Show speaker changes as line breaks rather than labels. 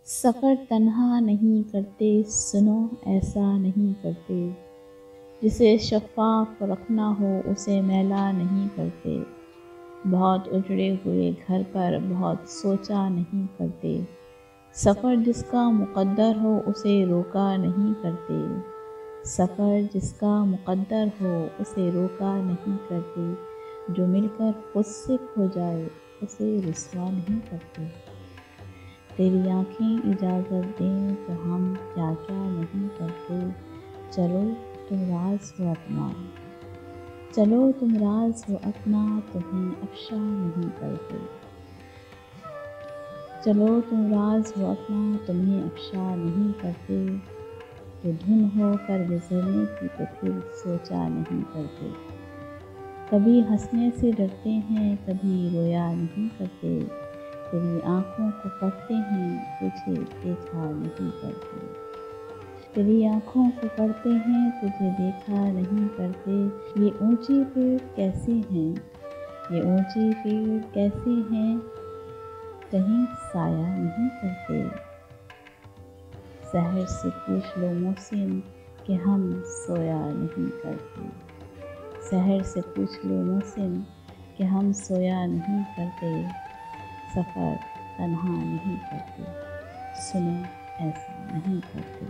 سفر تنہا نہیں کرتے، سنو ایسا نہیں کرتے، جسے شفاف رکھنا ہو اسے میلا نہیں کرتے، بہت اجڑے ہوئے گھر پر بہت سوچا نہیں کرتے، سفر جس کا مقدر ہو اسے روکا نہیں کرتے، سفر جس کا مقدر ہو اسے روکا نہیں کرتے، جو مل کر خود سے کھو جائے اسے رسوا نہیں کرتے۔ تیری آنکھیں اجازت دیں تو ہم کیا کیا نہیں کرتے، چلو تم راز ہو اپنا، چلو تم راز ہو اپنا، تمہیں افشا نہیں کرتے، چلو تم راز ہو اپنا، تمہیں افشا نہیں کرتے، تو دھن ہو کر گزرنے کی تو پھر سوچا نہیں کرتے، کبھی ہنسنے سے ڈرتے ہیں کبھی رویا نہیں کرتے، تیری آنکھوں کو پڑھتے ہیں تجھے دیکھا نہیں کرتے، تیری آنکھوں کو پڑھتے ہیں تجھے دیکھا نہیں کرتے، یہ اونچی پیڑ کیسے ہیں، یہ اونچی پیڑ کیسے ہیں، کہیں سایہ نہیں کرتے، سحر سے پوچھ لو محسن کہ ہم سویا نہیں کرتے، سحر سے پوچھ لو محسن کہ ہم سویا نہیں کرتے، سفر تنہا نہیں کرتے، سنو ایسا نہیں کرتے۔